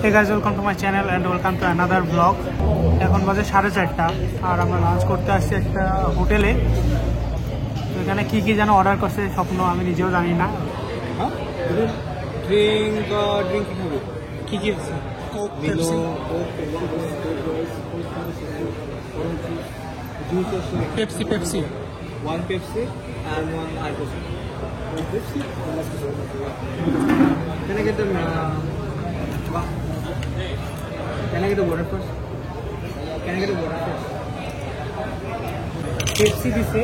Hey guys, welcome to my channel and welcome to another vlog. এখন বাজে 4:30 আর আমরা lunch করতে আসছি একটা হোটেলে। তো এখানে কি কি যেন অর্ডার করছে স্বপ্ন, আমি নিজেও জানি না। ড্রিঙ্ক কি হবে? কি কি আছে? Pepsi One Pepsi and one ice. One Pepsi. Can I get the water first? Can I get the water first? Pepsi দিছে,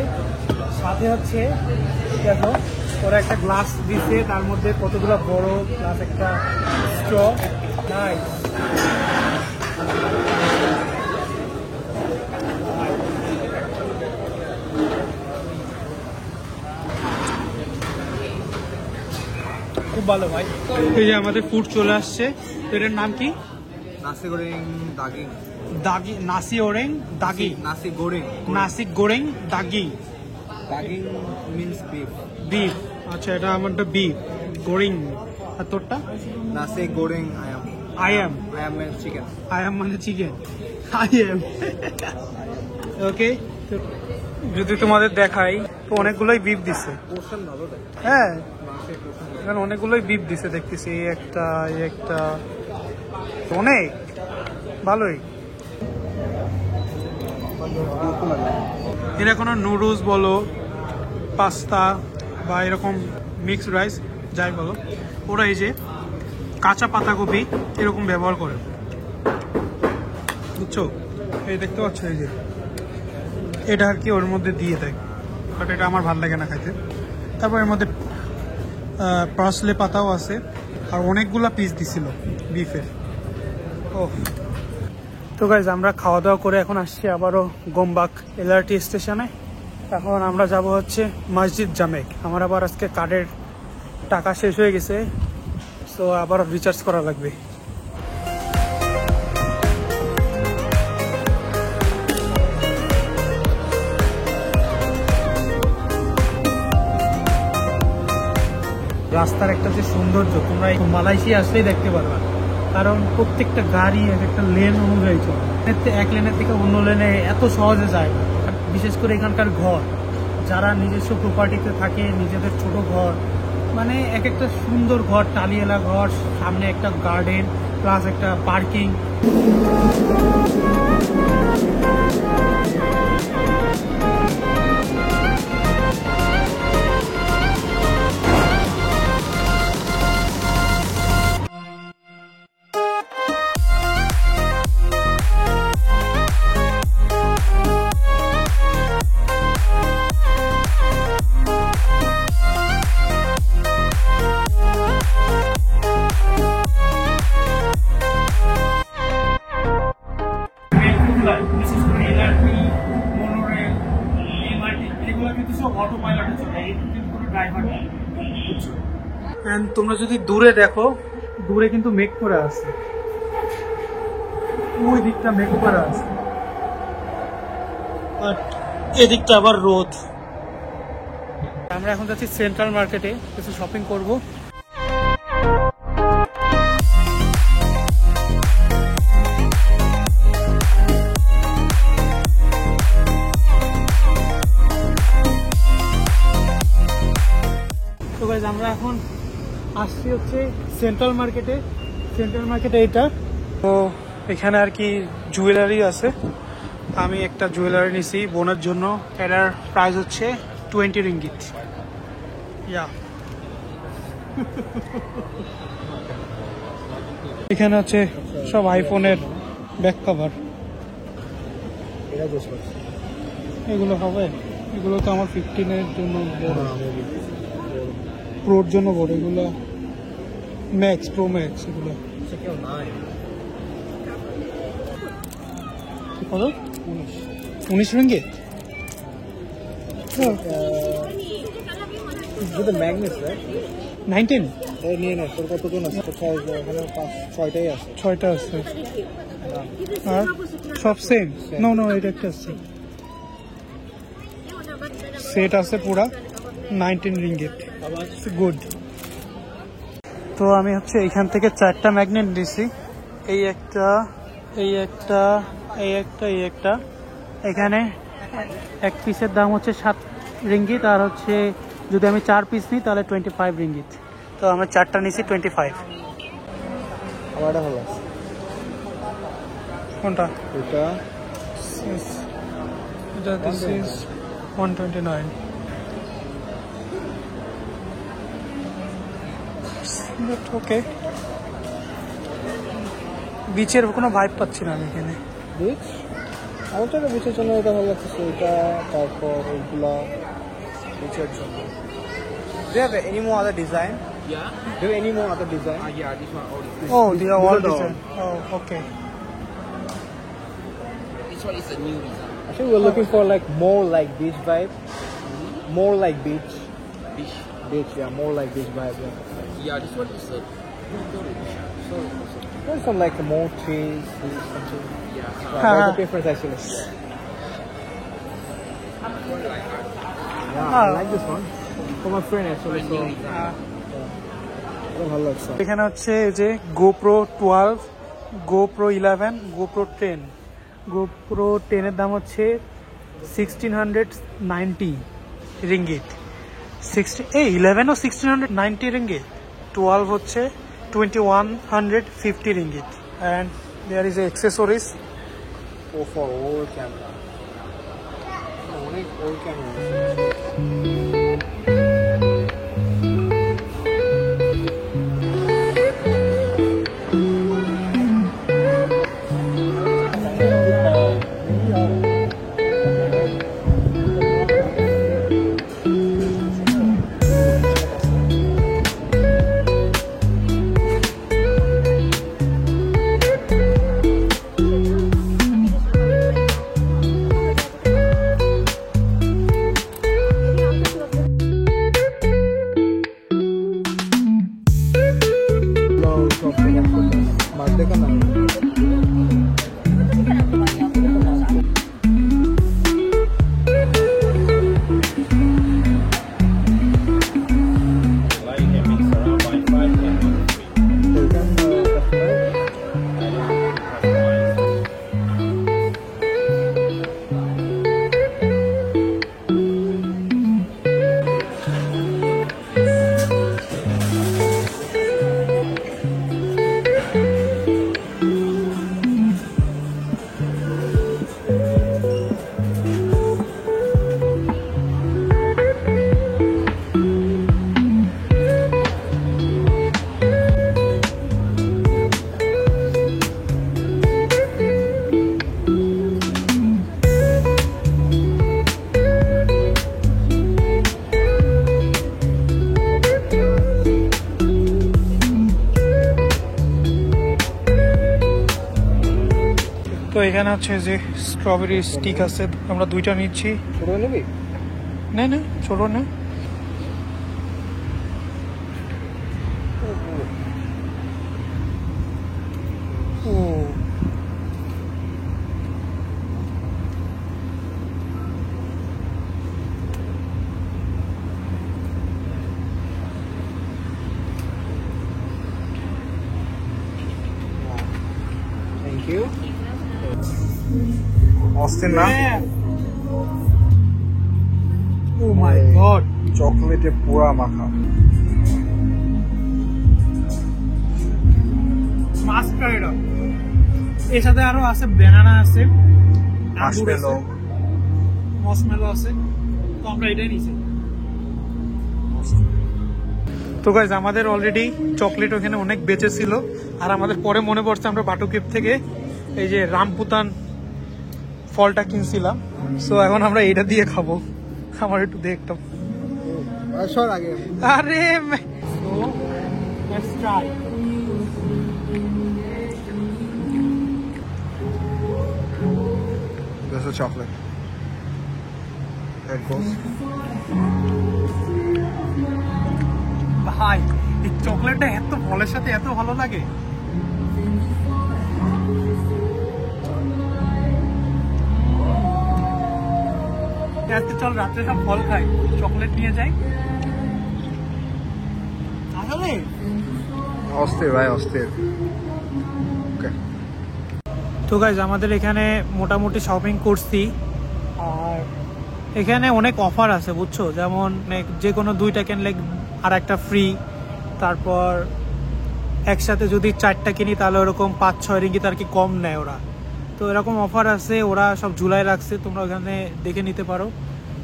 সাথে হচ্ছে দেখো ওরা একটা গ্লাস দিছে, তার মধ্যে কতগুলো বড় গ্লাস, একটা স্ট্র। নাইস। খুব ভালো ভাই। এই যে আমাদের ফুড চলে আসছে। এটার নাম কি? Nasi goreng daging. দাগি, নাসি ওরেং দাগি। Nasi goreng. নাসি গোরেং দাগি। Daging means beef. বিফ। আচ্ছা, এটা আমারটা বিফ গোরিং। আর তোরটা? Nasi goreng ayam. I am means chicken. I am মানে চিকেন। আই এম ওকে। যদি তোমাদের দেখাই তো অনেকগুলোই বিফ দিছে। Portion ভালো দেয়। হ্যাঁ, মাছের portion। এখানে অনেকগুলোই বিফ দিছে দেখতেছি। এই একটা অনেক ভালোই। এটা কোনো নুডলস বলো, পাস্তা বা এরকম মিক্সড রাইস যাই বলো, ওরা এই যে কাঁচা পাতাকপি এরকম ব্যবহার করে, বুঝছো? এই দেখতে পাচ্ছ, এই যে এটা আর কি ওর মধ্যে দিয়ে দেয়, বাট এটা আমার ভালো লাগে না খাইতে। তারপর এর মধ্যে পার্সলে পাতাও আছে, আর অনেকগুলা পিস দিছিল বিফের। ও তো গাইজ, আমরা খাওয়া দাওয়া করে এখন আসছি আবারও গোমবাক এলআরটি স্টেশনে। এখন আমরা যাব হচ্ছে মসজিদ জামেক। আমার আবার আজকে কার্ডের টাকা শেষ হয়ে গেছে, সো আবার রিচার্জ করা লাগবে। রাস্তার একটা যে সৌন্দর্য তোমরা এই মালয়েশিয়া আসলেই দেখতে পারবা, কারণ প্রত্যেকটা গাড়ি একটা লেন অনুযায়ী চলে। এক লেনের থেকে অন্য লেনে এত সহজে যায়। বিশেষ করে এখানকার ঘর, যারা নিজস্ব প্রপার্টিতে থাকে, নিজেদের ছোট ঘর, মানে এক একটা সুন্দর ঘর, টালিওয়ালা ঘর, সামনে একটা গার্ডেন প্লাস একটা পার্কিং। বিশেষ করে এলআরটি, মনোরেল, এমআরটি এগুলো কিন্তু সব অটো পাইলটে চলে, কিন্তু কোনো ড্রাইভার নেই, বুঝছো? এন্ড তোমরা যদি দূরে দেখো, দূরে কিন্তু মেঘ করে আছে, ওই দিকটা মেঘ করে আছে, আর এদিকটা আবার রোদ। আমরা এখন যাচ্ছি সেন্ট্রাল মার্কেটে, কিছু শপিং করবো। তো গাইজ, আমরা এখন আসছি হচ্ছে সেন্ট্রাল মার্কেটে। সেন্ট্রাল মার্কেটে এটা তো এখানে আর কি জুয়েলারি আছে। আমি একটা জুয়েলারি নিছি বোনের জন্য, এটার প্রাইস হচ্ছে 20 রিঙ্গিত। ইয়া এখানে হচ্ছে সব আইফোনের ব্যাক কভার। এগুলো হবে, এগুলো তো আমার 15-এর জন্য বড়, প্রোর জন্য বড়। এগুলো ম্যাক্স, প্রো ম্যাক্স, এগুলো কত? 19 রিঙ্গিত। ম্যাগনেট 19 নিয়ে নে, তোর কতজন আছে? 6টাই আছে। 6টা আছে, আর সব সেম? নো, এটা একটা আছে, সেট আছে পুরা 19 রিঙ্গিত। গুড। তো আমি হচ্ছে এখান থেকে 4টা ম্যাগনেট দিছি, এই একটা, এই একটা, এই একটা, এই একটা। এখানে এক পিসের দাম হচ্ছে 7 রিঙ্গিত, আর হচ্ছে যদি আমি 4 পিস নিই তাহলে 25 রিঙ্গিত। তো আমরা 4টা নিছি 25। আমারটা ভালো আছে। কোনটা? এটা এটা দিস ইজ 129। ওকে, বিচের কোনো ভাইব পাচ্ছি না আমি এখানে। বিচ আমার তো এটা বিচের জন্য এটা ভালো লাগতেছে। এটা তারপর ওইগুলা বিচের জন্য। Do you have any more other design? Yeah. Do you have any more other design? Yeah, this one all this. Oh, they are all These are design. Oh, okay. This one is a new design. I think we're looking for like more like beach vibe. More like beach. Fish. Beach, yeah, more like beach vibe. Yeah. Yeah, this one is a There's some like more trees, something. yeah. There's a difference actually. Yeah, I like this one. For my friend actually. So, ভালো লাগছে। এখানে হচ্ছে এই যে GoPro 12, GoPro 11, GoPro 10। GoPro 10 এর দাম হচ্ছে 1690 ringgit. 11 ও 1690 ringgit. 12 হচ্ছে 2150 ringgit, and there is a accessories. Oh, for old camera. অনেক old camera. তো এখানে হচ্ছে যে স্ট্রবেরি স্টিক আছে, আমরা 2টা নিচ্ছি। ছোট নিবি? না না, ছোট না। ও Thank you. Austin না? ও মাই গড, চকলেটে পুরা মাখা। মাস্টার এটা। এর সাথে আরো আছে ব্যানানা আছে, মার্শমেলো, মসমেলো আছে। তো আমরা এটাই নিয়েছি। তো গাইজ আমাদের অলরেডি চকলেট ওখানে অনেক বেঁচে ছিল, আর আমাদের পরে মনে পড়ছে আমরা বাটুকেপ থেকে এই যে রামপুতান ফলটা কিনছিলাম। সো এখন আমরা এটা দিয়ে খাবো। আমার একটু দেখতাম। সর আগে। আরে so let's try. This is chocolate. There it goes. ভাই এই চকলেটটা এত ফলের সাথে এত ভালো লাগে। আজকে চল রাত্রে সব ফল খাই, চকলেট নিয়ে যাই। আসলে অস্থির ভাই, অস্থির। ওকে। তো গাইজ আমাদের এখানে মোটামুটি শপিং করছি, আর এখানে অনেক অফার আছে বুঝছো, যেমন যে কোনো 2টা কিনলে আর একটা ফ্রি, তারপর একসাথে যদি 4টা কিনি তাহলে ওরকম 5-6 রিঙ্গিত আর কি কম নেয় ওরা। তো এরকম অফার আছে, ওরা সব ঝুলাই রাখছে, তোমরা ওখানে দেখে নিতে পারো।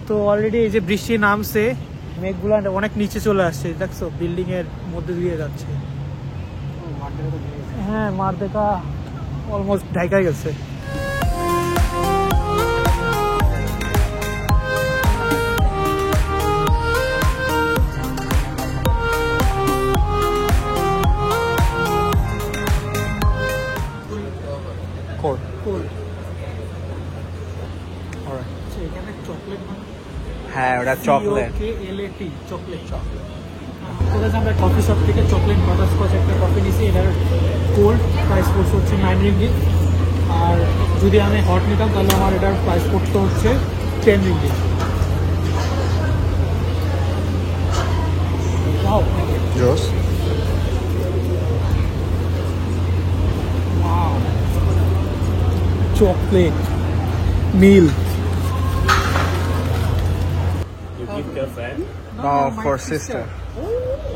তো অলরেডি এই যে বৃষ্টি নামছে, মেঘগুলা অনেক নিচে চলে আসছে, দেখছো বিল্ডিং এর মধ্যে দিয়ে যাচ্ছে। হ্যাঁ, মার দেখা অলমোস্ট ঢাকা গেছে। Cold. Cold. Alright. এখানে চকলেট হ্যাঁ, ওটা চকলেট। COKLAT chocolate. ওটা আমরা কফি শপ থেকে চকলেট বাটারস্কচ একটা কফি নিয়েছি, এটার কোল্ড প্রাইস পড়ছে হচ্ছে 9 রিঙ্গিত, আর যদি আমি হট নিতাম তাহলে আমার এটার প্রাইস পড়তে হচ্ছে 10 রিঙ্গিত। জোস। Chocolate meal. You give girlfriend. No, for sister.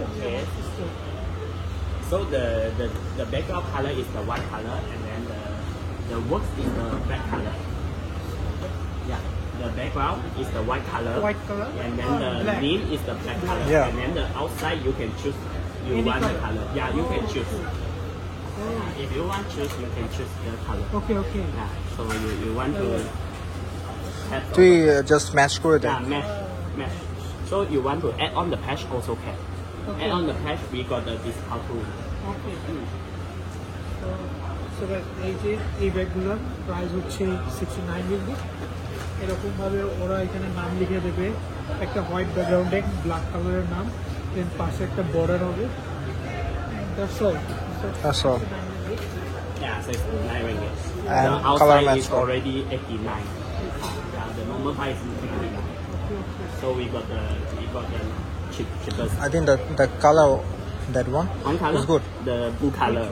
Okay. So the background color is the white color, and then the work is the black color. Yeah, the background is the white color. White color. And then the black. name is the black color. Yeah. And then the outside you can choose. You Any want the color? color. Yeah, you can choose. If you want choose, you can choose the color. Okay okay. Yeah. So you want to have তুই just match করে দে। yeah, mesh. So you want to add on the patch also can. Okay. Add on the patch, we got the discount too. Okay. So এই যে এই ব্যাগগুলোর price হচ্ছে 69 ringgit. এরকমভাবে ওরা এখানে নাম লিখে দেবে, একটা হোয়াইট ব্যাকগ্রাউন্ডে ব্ল্যাক কালারের নাম, দেন পাশে একটা বর্ডার হবে। That's all. That's all. Yeah, so it's 9 ringgit. And The color outside match is all. already 89. Yeah, the normal price is 69. So we got the cheapest. I think the color, that one, One color is good. The blue color.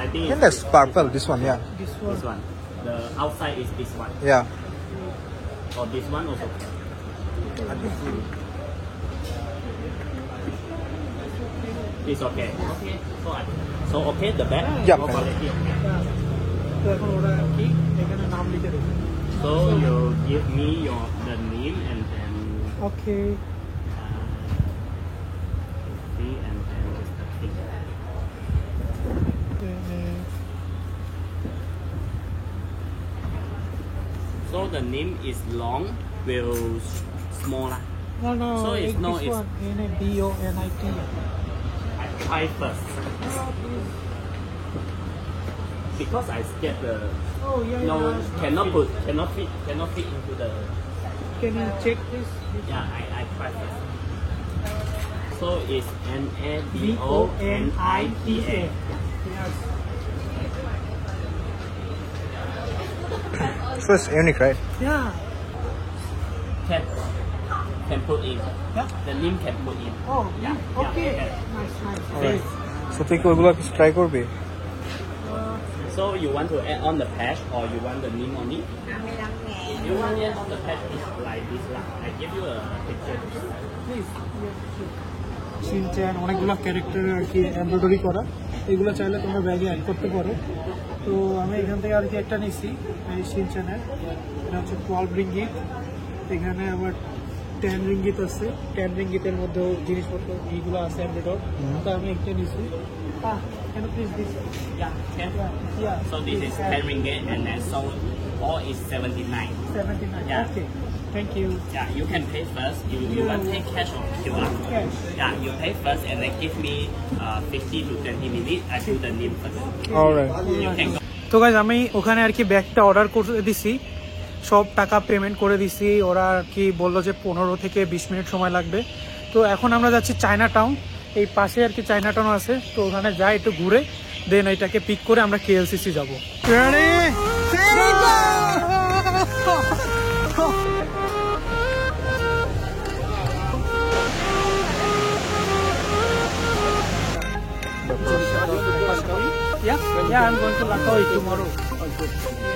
I think I think that's purple. This one, yeah, This this one. The outside is this one. yeah. Or this one also. It's okay. Okay. So okay, the back. Yeah. No quality. তো এখন ওরা কি এখানে নাম লিখে দেবে। So you give me the name and then okay. see and then just the thing. So the name is long, will smaller. No, no. So it's no, this it's- one NABONIT. I try first because I scared the Oh yeah. no yeah. cannot fit into the Can you check this? yeah I try first. So it's NABONITA. Yes. So it's unique, right? Yeah. Can put in. Yeah. The name can put in. Oh, Yeah, okay. yeah. Nice. Alright. So তুই কি ওইগুলো কিছু try করবি? So you want to add on the patch or you want the name only? You want to add on the patch is like this lah. I give you a picture. Please. Shinchan অনেকগুলো ক্যারেক্টারের আর কি embroidery করা, এগুলো চাইলে তোমরা ব্যাগে add করতে পারো। তো আমি এখান থেকে আর কি একটা নিচ্ছি এই শিনচ্যানের, এটা হচ্ছে 12 রিঙ্গিত। এখানে আবার 10 রিঙ্গিত আছে, 10 রিঙ্গিতের মধ্যেও জিনিসপত্র এইগুলো আছে এমব্রয়ডারি। তো আমি একটা নিচ্ছি। Can you please this? Yeah, can. Yeah. So this is 10 ringgit and then so all is 79. 79. Yeah. Okay. Thank you. Yeah, you can pay first. You want to take cash or QR? Cash. Yeah, you pay first and then give me 50 to 20 minutes. I do the name first. Alright. You can go. তো guys আমি ওখানে আর কি ব্যাগটা order করে দিছি, সব টাকা payment করে দিছি। ওরা আর কি বললো যে 15 থেকে 20 মিনিট সময় লাগবে। তো এখন আমরা যাচ্ছি চায়না টাউন, এই পাশে আর কি চায়না টাউন আছে, তো ওখানে যাই একটু ঘুরে দেন এটাকে পিক করে আমরা KLCC যাবো। Yeah, I'm going to Langkawi tomorrow. good.